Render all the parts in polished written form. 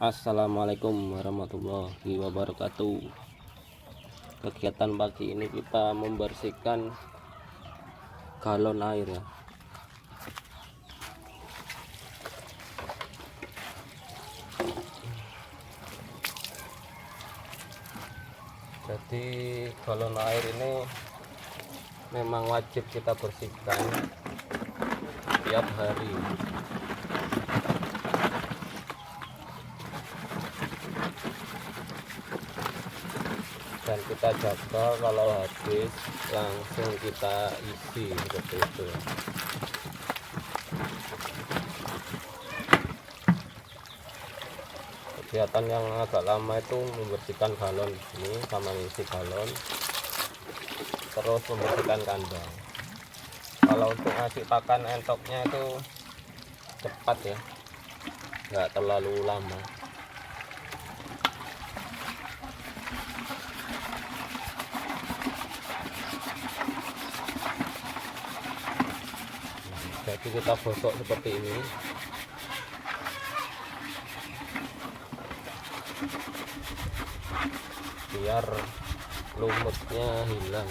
Assalamualaikum warahmatullahi wabarakatuh. Kegiatan pagi ini kita membersihkan galon air ya. Jadi galon air ini memang wajib kita bersihkan tiap hari. Dan kita jaga kalau habis langsung kita isi seperti itu. Kegiatan yang agak lama itu membersihkan galon ini sama ngisi galon, terus membersihkan kandang. Kalau untuk ngasih pakan entoknya itu cepat ya, nggak terlalu lama. Jadi kita gosok seperti ini. Biar lumutnya hilang.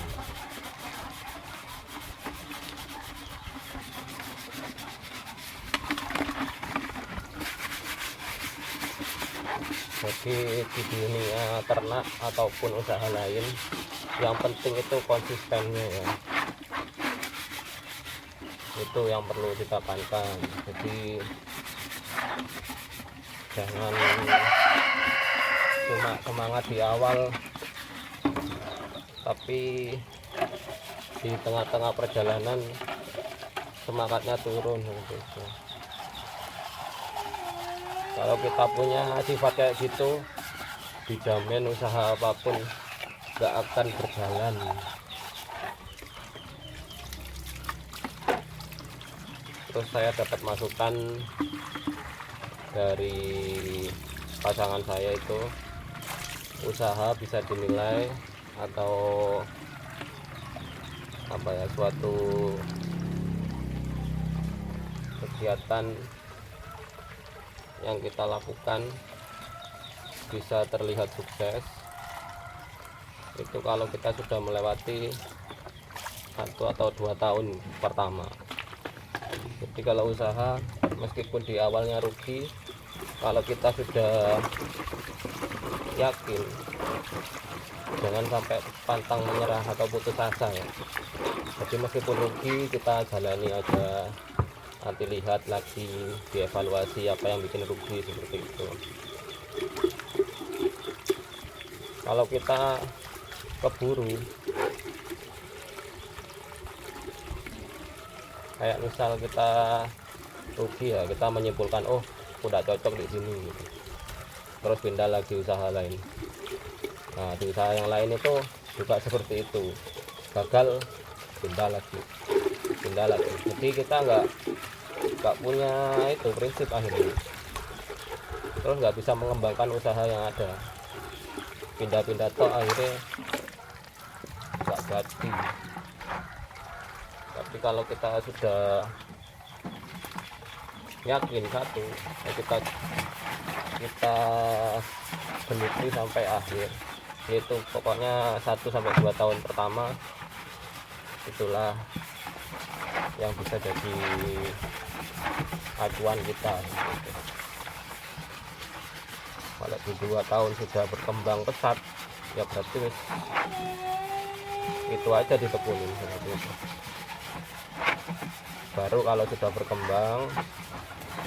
Jadi di dunia ternak ataupun usaha lain, yang penting itu konsistennya ya. Itu yang perlu ditekankan. Jadi jangan cuma semangat di awal tapi di tengah-tengah perjalanan semangatnya turun gitu. Kalau kita punya sifat kayak gitu, dijamin usaha apapun gak akan berjalan. Terus saya dapat masukan dari pasangan saya itu, usaha bisa dinilai atau apa ya, suatu kegiatan yang kita lakukan bisa terlihat sukses itu kalau kita sudah melewati 1 atau 2 tahun pertama. Jadi kalau usaha meskipun di awalnya rugi, kalau kita sudah yakin, jangan sampai pantang menyerah atau putus asa ya. Jadi meskipun rugi kita jalani aja, nanti lihat lagi, dievaluasi apa yang bikin rugi, seperti itu. Kalau kita keburu, kayak misal kita rugi ya, kita menyimpulkan oh udah cocok di sini gitu, terus pindah lagi usaha lain. Nah di usaha yang lain itu juga seperti itu, gagal pindah lagi. Jadi kita nggak punya itu prinsip akhirnya, terus nggak bisa mengembangkan usaha yang ada, pindah-pindah toh akhirnya nggak jadi. Tapi kalau kita sudah yakin satu ya, kita geluti sampai akhir, yaitu pokoknya 1-2 tahun pertama itulah yang bisa jadi acuan kita gitu. Kalau di 2 tahun sudah berkembang pesat ya berarti itu aja ditekunin seperti itu. Baru kalau sudah berkembang,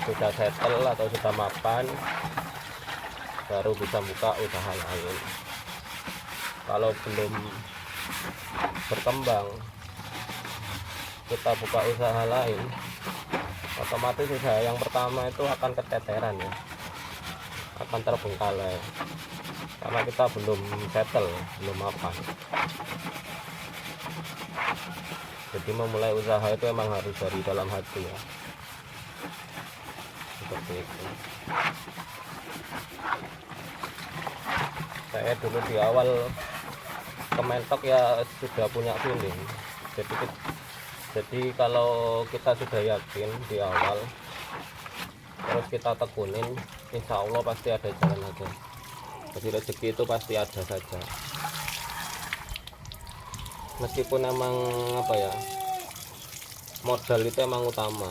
sudah settle atau sudah mapan, baru bisa buka usaha lain. Kalau belum berkembang kita buka usaha lain, otomatis usaha yang pertama itu akan keteteran ya, akan terbengkalai karena kita belum settle, belum mapan. Jadi memulai usaha itu emang harus dari dalam hati ya, seperti itu. Saya dulu di awal kementok ya sudah punya feeling. Jadi kalau kita sudah yakin di awal, terus kita tekunin, insya Allah pasti ada jalan aja. Jadi rezeki itu pasti ada saja. Meskipun emang apa ya, modal itu emang utama,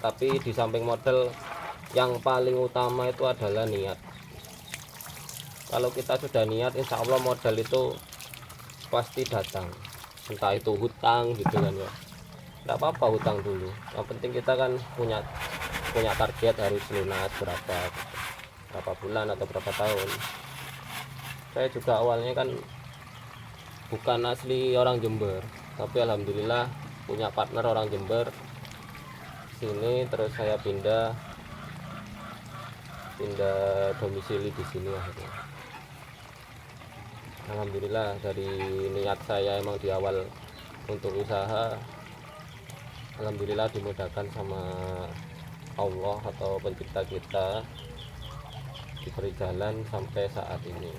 tapi di samping modal yang paling utama itu adalah niat. Kalau kita sudah niat, insya Allah modal itu pasti datang. Entah itu hutang gitu kan ya, tidak apa-apa hutang dulu, yang penting kita kan punya target harus lunas berapa bulan atau berapa tahun. Saya juga awalnya kan bukan asli orang Jember, tapi alhamdulillah punya partner orang Jember sini, terus saya pindah domisili di sini akhirnya. Alhamdulillah dari niat saya emang di awal untuk usaha, alhamdulillah dimudahkan sama Allah atau pencipta kita, diberi jalan sampai saat ini.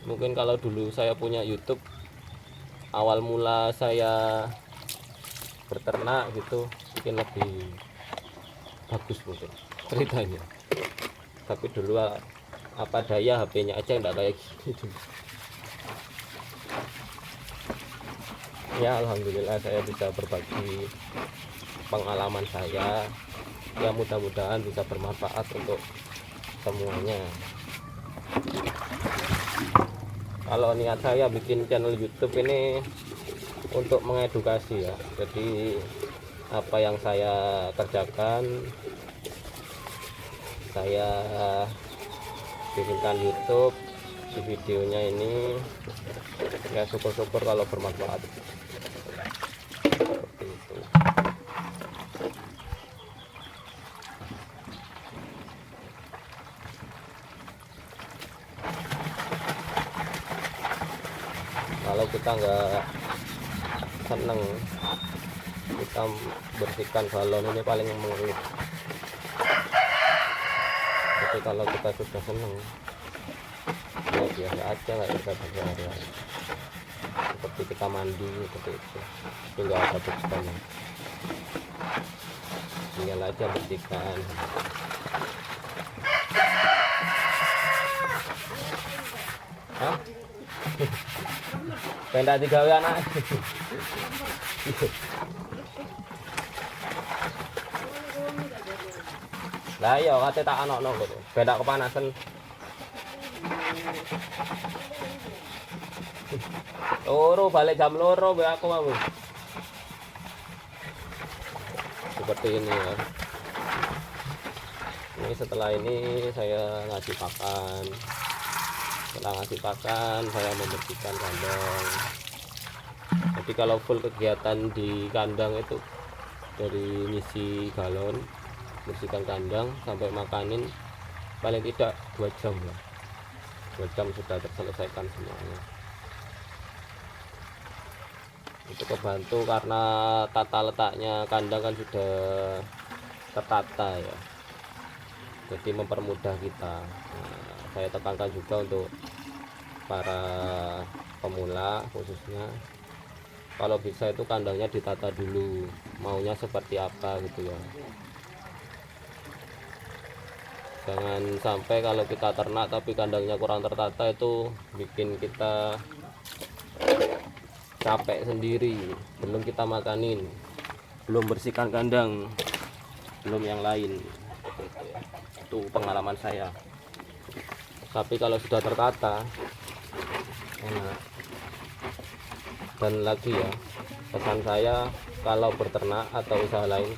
Mungkin kalau dulu saya punya YouTube, awal mula saya berternak gitu, mungkin lebih bagus mungkin ceritanya. Tapi dulu apa daya HP-nya aja enggak kayak gitu. Ya alhamdulillah saya bisa berbagi pengalaman saya, ya mudah-mudahan bisa bermanfaat untuk semuanya. Kalau niat saya bikin channel YouTube ini untuk mengedukasi ya, jadi apa yang saya kerjakan saya bikinkan YouTube, di videonya ini ya syukur-syukur kalau bermanfaat seperti itu. Kalau kita nggak seneng, kita bersihkan balon ini paling mengeluh. Tapi kalau kita sudah seneng, ya biasa aja, nggak bisa berhari-hari. Seperti kita mandi seperti itu, tinggal ada bersihkannya, tinggal aja bersihkan. Hah? Pendak digawe anak. Lah iya kate tak anokno kok. Pendak kepanasan. Loro balik jam loro be aku mau. Seperti ini ya. Ini setelah ini saya ngasih pakan. Setelah ngasih pakan saya membersihkan kandang. Jadi kalau full kegiatan di kandang itu dari ngisi galon, bersihkan kandang sampai makanin paling tidak 2 jam lah. 2 jam sudah terselesaikan semuanya. Itu kebantu karena tata letaknya kandang kan sudah tertata ya, jadi mempermudah kita. Nah, saya tekankan juga untuk para pemula khususnya, kalau bisa itu kandangnya ditata dulu, maunya seperti apa gitu ya. Jangan sampai kalau kita ternak tapi kandangnya kurang tertata, itu bikin kita capek sendiri, belum kita makanin, belum bersihkan kandang, belum yang lain. Itu pengalaman saya. Tapi kalau sudah tertata enak. Dan lagi ya, pesan saya kalau berternak atau usaha lain,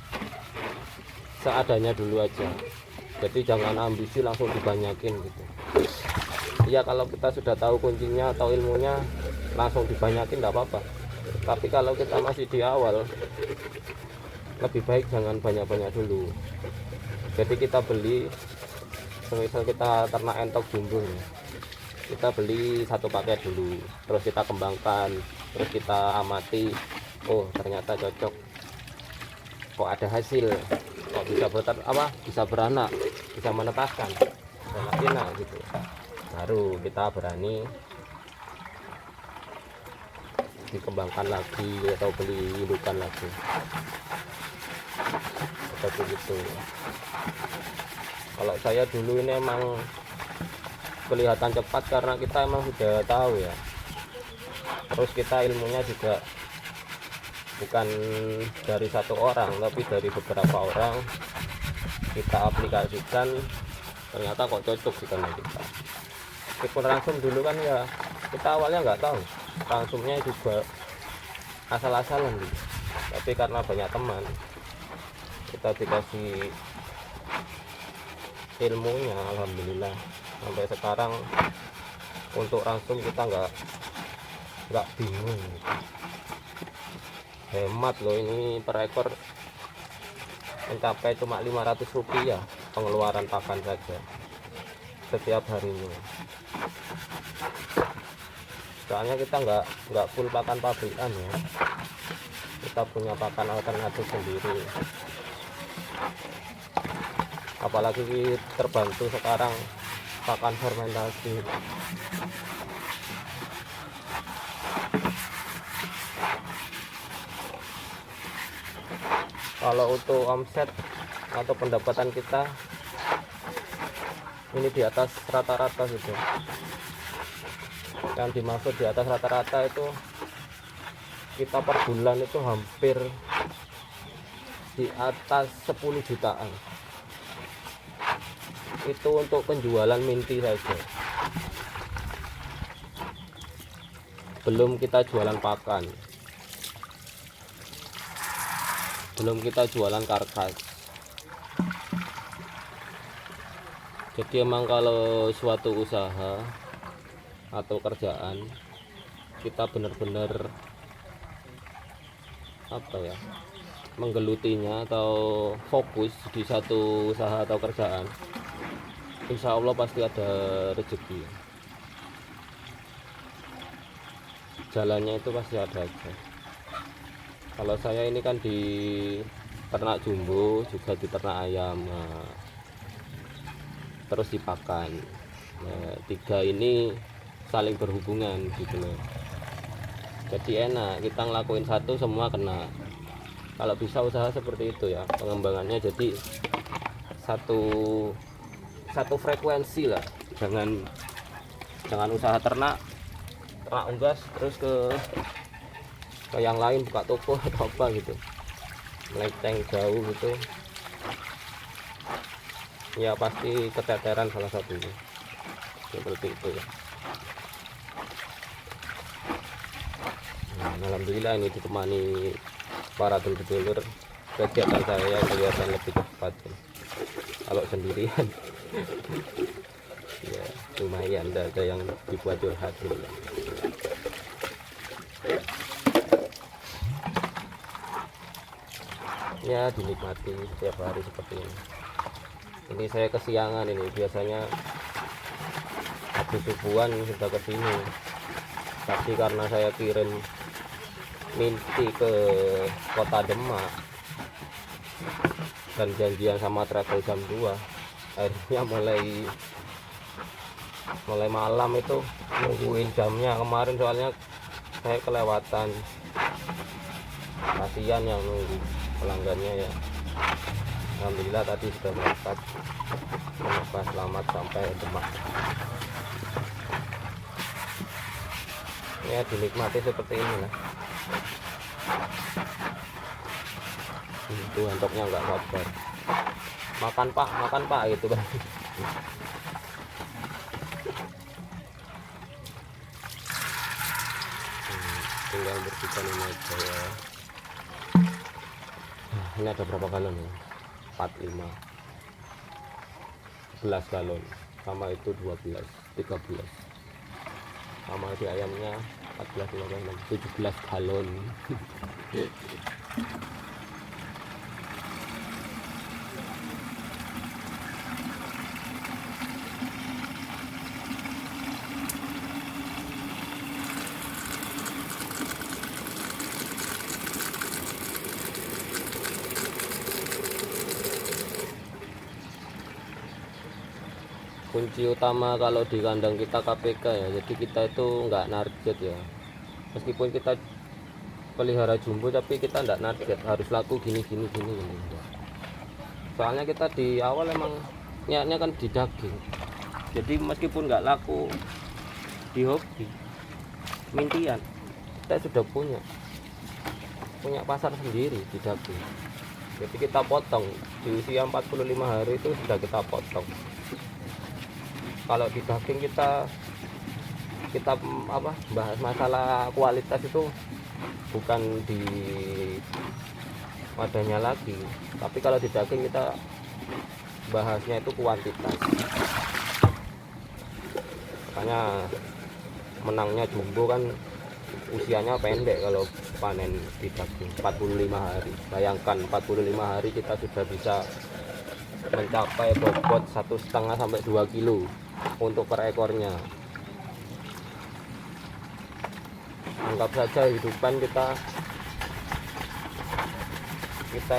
seadanya dulu aja. Jadi jangan ambisi langsung dibanyakin gitu. Ya kalau kita sudah tahu kuncinya atau ilmunya, langsung dibanyakin enggak apa-apa. Tapi kalau kita masih di awal, lebih baik jangan banyak-banyak dulu. Jadi kita beli, misal kita ternak entok jumbo, kita beli 1 paket dulu, terus kita kembangkan, terus kita amati, oh ternyata cocok, kok ada hasil, kok bisa beranak, bisa menetaskan, enak gitu. Baru kita berani dikembangkan lagi atau beli indukan lagi. seperti itu. Kalau saya dulu ini emang kelihatan cepat karena kita emang sudah tahu ya, terus kita ilmunya juga bukan dari satu orang tapi dari beberapa orang, kita aplikasikan ternyata kok cocok di kandang kita. Meskipun ransum dulu kan ya kita awalnya nggak tahu, ransumnya juga asal-asalan gitu. Tapi karena banyak teman, kita dikasih ilmunya, alhamdulillah sampai sekarang untuk ransum kita nggak bingung gitu. Hemat loh, ini per ekor mencapai cuma 500 rupiah pengeluaran pakan saja setiap harinya. Soalnya kita nggak full pakan pabrikan ya, kita punya pakan alternatif sendiri. Apalagi terbantu sekarang pakan fermentasi. Kalau untuk omset atau pendapatan kita ini di atas rata-rata gitu. Yang dimaksud di atas rata-rata itu kita per bulan itu hampir di atas 10 jutaan. Itu untuk penjualan minti saja, belum kita jualan pakan, belum kita jualan karkas. Jadi emang kalau suatu usaha atau kerjaan kita benar-benar apa ya, menggelutinya atau fokus di satu usaha atau kerjaan, insya Allah pasti ada rezeki. Jalannya itu pasti ada aja. Kalau saya ini kan di ternak jumbo, juga di ternak ayam, nah, terus dipakan. Nah, tiga ini saling berhubungan gitu loh. Jadi enak, kita ngelakuin satu semua kena. Kalau bisa usaha seperti itu ya pengembangannya, jadi satu frekuensi lah. Jangan usaha ternak unggas terus ke yang lain buka toko atau apa gitu, melenceng jauh gitu ya, pasti keteteran salah satunya seperti itu ya. Nah, alhamdulillah ini ditemani para dulur-dulur, kegiatan saya kelihatan lebih cepat ya. Kalau sendirian ya lumayan, ada yang dibuat curhat gitu. Ya dinikmati setiap hari seperti ini. Ini saya kesiangan, ini biasanya habis subuhan sudah kesini, tapi karena saya kirim minti ke kota Demak dan janjian sama travel jam 2, akhirnya mulai malam itu nungguin jamnya kemarin, soalnya saya kelewatan, kasihan yang nunggu pelanggannya ya. Alhamdulillah tadi sudah berangkat, semoga selamat sampai Demak. Ya dinikmati seperti ini lah. Itu antoknya nggak sabar, makan pak gitu kan. Tinggal bersihkan ini aja ya. Ini ada berapa galon ya? 45, 11 galon, sama itu 12, 13, sama di ayamnya 14, 15, 17 galon. Kunci utama kalau di kandang kita KPK ya, jadi kita itu nggak narget ya, meskipun kita pelihara jumbo tapi kita nggak narget harus laku gini. Soalnya kita di awal emang niatnya kan di daging, jadi meskipun nggak laku di hobi mintian, kita sudah punya pasar sendiri di daging. Jadi kita potong di usia 45 hari itu sudah kita potong. Kalau di daging kita bahas masalah kualitas itu bukan di wadahnya lagi, tapi kalau di daging kita bahasnya itu kuantitas. Makanya menangnya jumbo kan usianya pendek kalau panen di daging 45 hari. Bayangkan 45 hari kita sudah bisa mencapai bobot 1,5 sampai 2 kilo untuk per ekornya. Anggap saja hidupan kita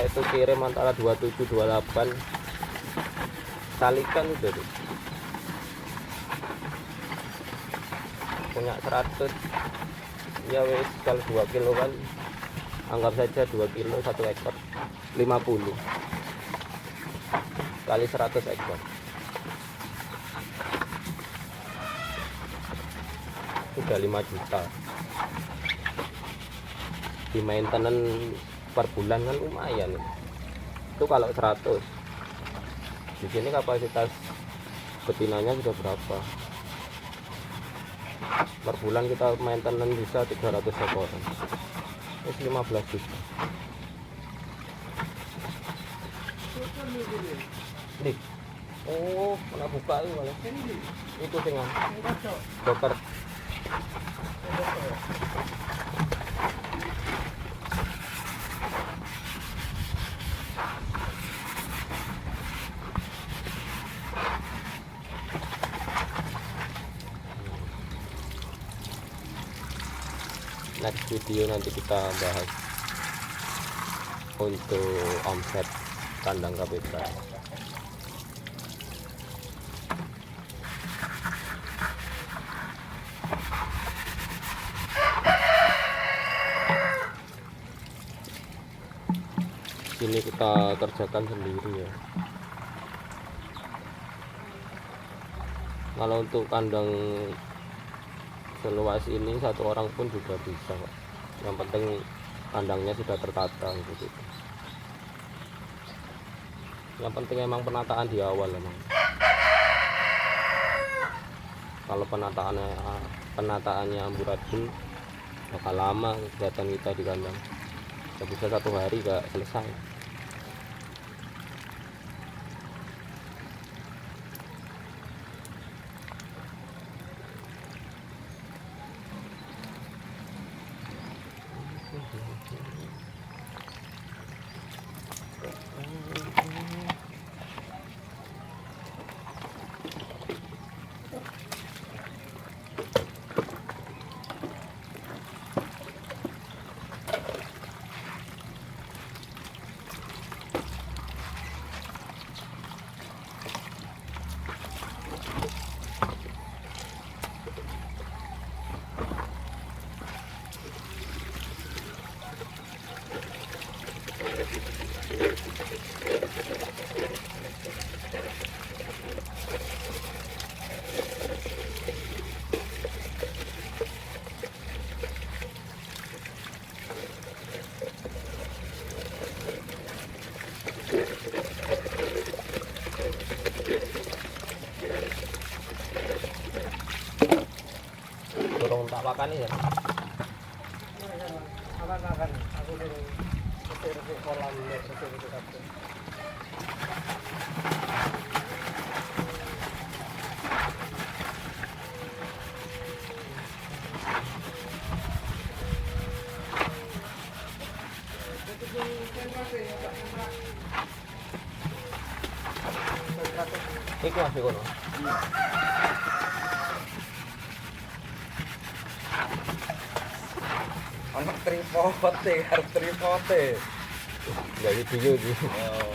itu kirim antara 27 28, kalikan udah tuh. Punya 100 ya wes, kalau 2 kilo kan anggap saja 2 kilo 1 ekor 50 kali 100 ekor sudah 5 juta. Di maintenance per bulan kan lumayan itu kalau 100. Di sini kapasitas betinanya sudah berapa, per bulan kita maintenance bisa 300 ekor, itu 15 juta. Dik, oh pernah buka itu malah itu dengan dokter. Next video nanti kita bahas untuk omset kandang KPK. Sini kita kerjakan sendiri ya. Kalau untuk kandang seluas ini 1 orang pun juga bisa, Pak. Yang penting kandangnya sudah tertata gitu. Yang penting emang penataan di awal emang. Kalau penataannya amburadul bakal lama kegiatan kita di kandang. Gak bisa 1 hari gak selesai. Dorong tak pakan ya. Akan aku resik kolam resik kabeh. Iku masih kono. Anak tripote, harus tripote. Enggak video sih. Oh.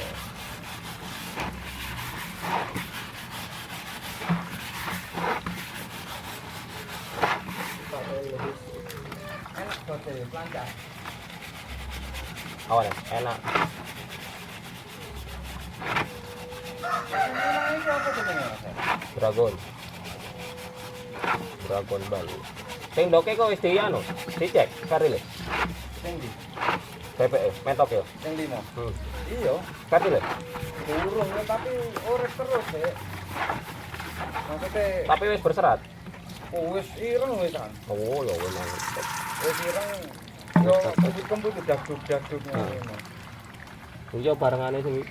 Enak pote, lancar. Awalnya enak. Dragon. Dragon Ball. Sing doke kok wis di anu, dicek karile. Sing di, PPE, mentok ya. sing 5. Hmm. Iya, Karile. durung ya, tapi urip terus ya. Maksudnya Tapi wis berserat. wis ireng wis kan. Oh, ya memang. Wis ireng. Yo kembut-kembut dagdug-dagdugnya ngono. Iya barengane sing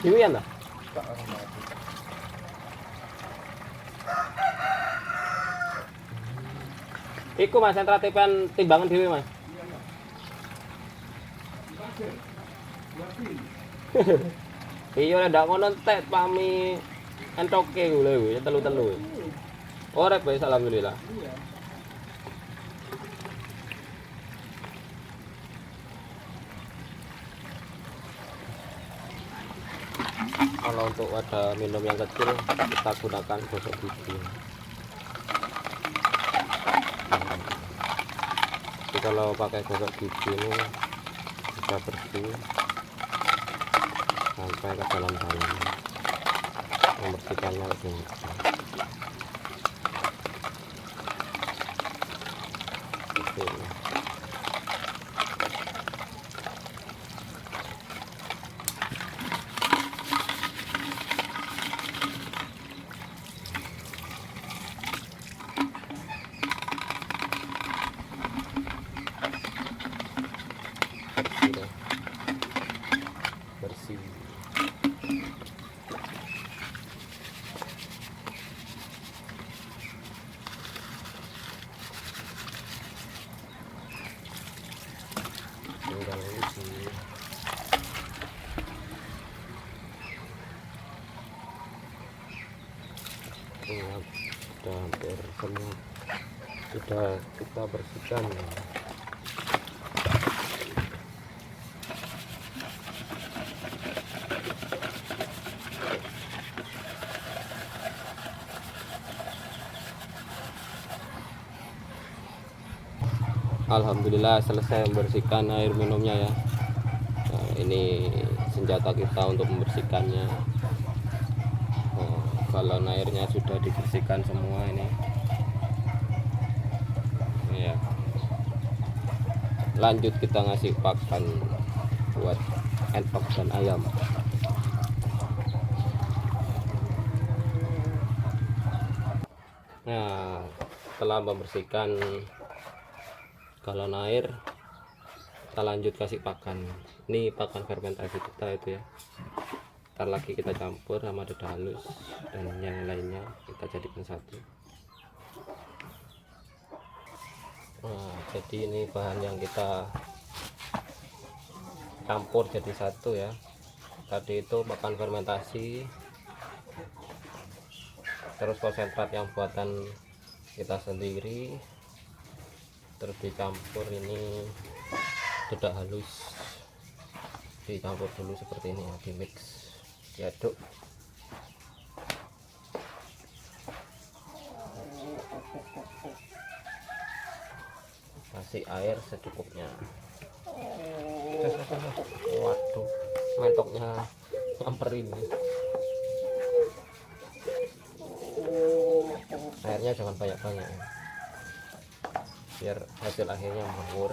Diwian lah. Tak ono mati. Iku Mas sentra tepen timbangan dhewe Mas. Iya nek ndak ngono entek pami entoke ku lho ya telu-telu. Ora wis alhamdulillah. Kalau untuk wadah minum yang kecil kita gunakan gosok gigi. Jadi kalau pakai gosok gigi ini bisa bersih sampai ke dalam-dalam, membersihkannya lebih mudah. Seperti ini. Bersih deh. Bersih. Tinggal uji. Ini sudah hampir semua sudah kita bersihkan. Alhamdulillah selesai membersihkan air minumnya ya. Nah, ini senjata kita untuk membersihkannya. Oh, kalau airnya sudah dibersihkan semua ini ya, lanjut kita ngasih pakan buat entok dan ayam. Nah, setelah membersihkan galon air, kita lanjut kasih pakan. Ini pakan fermentasi kita itu ya. Ntar lagi kita campur sama dada halus dan yang lainnya kita jadikan satu. Nah, jadi ini bahan yang kita campur jadi satu ya. Tadi itu pakan fermentasi, terus konsentrat yang buatan kita sendiri, terus dicampur ini dedak halus, dicampur dulu seperti ini ya, di mix, diaduk. Kasih air secukupnya. Waduh, mentoknya nyamperin. Airnya jangan banyak-banyak ya, biar hasil akhirnya mawur.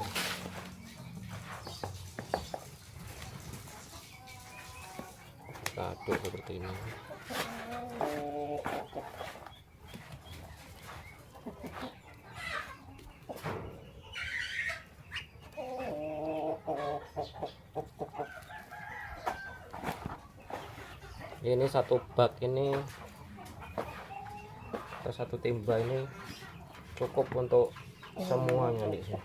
Kita aduk seperti ini. Ini satu bak ini atau satu timba ini cukup untuk semuanya nih sih.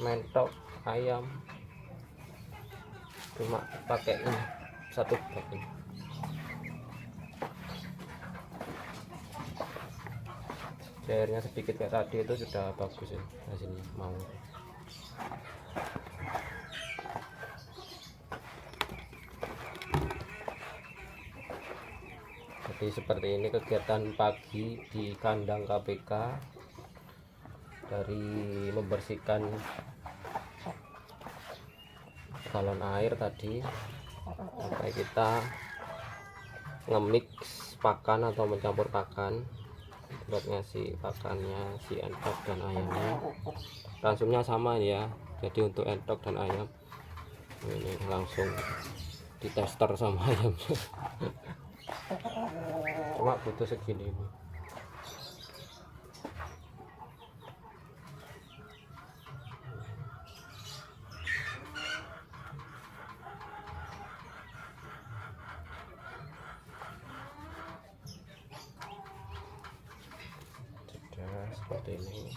Mentok, ayam, cuma pakai ini satu bak ini. Airnya sedikit kayak tadi itu sudah bagus ya hasilnya, mau. Jadi seperti ini kegiatan pagi di kandang KPK, dari membersihkan galon air tadi sampai kita nge-mix pakan atau mencampur pakan buat ngasih pakannya si entok dan ayamnya. Ransumnya sama ya, jadi untuk entok dan ayam ini langsung ditester sama ayamnya. Cuma butuh segini ini. Sudah seperti ini.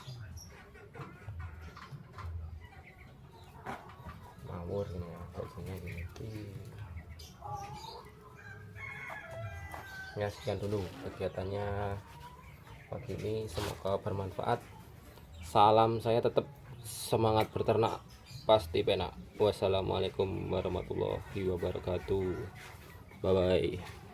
Ngawur ini ya, bajunya gini. Ya, sekian dulu kegiatannya pagi ini, semoga bermanfaat. Salam saya tetap semangat berternak pasti penak. Wassalamualaikum warahmatullahi wabarakatuh. Bye bye.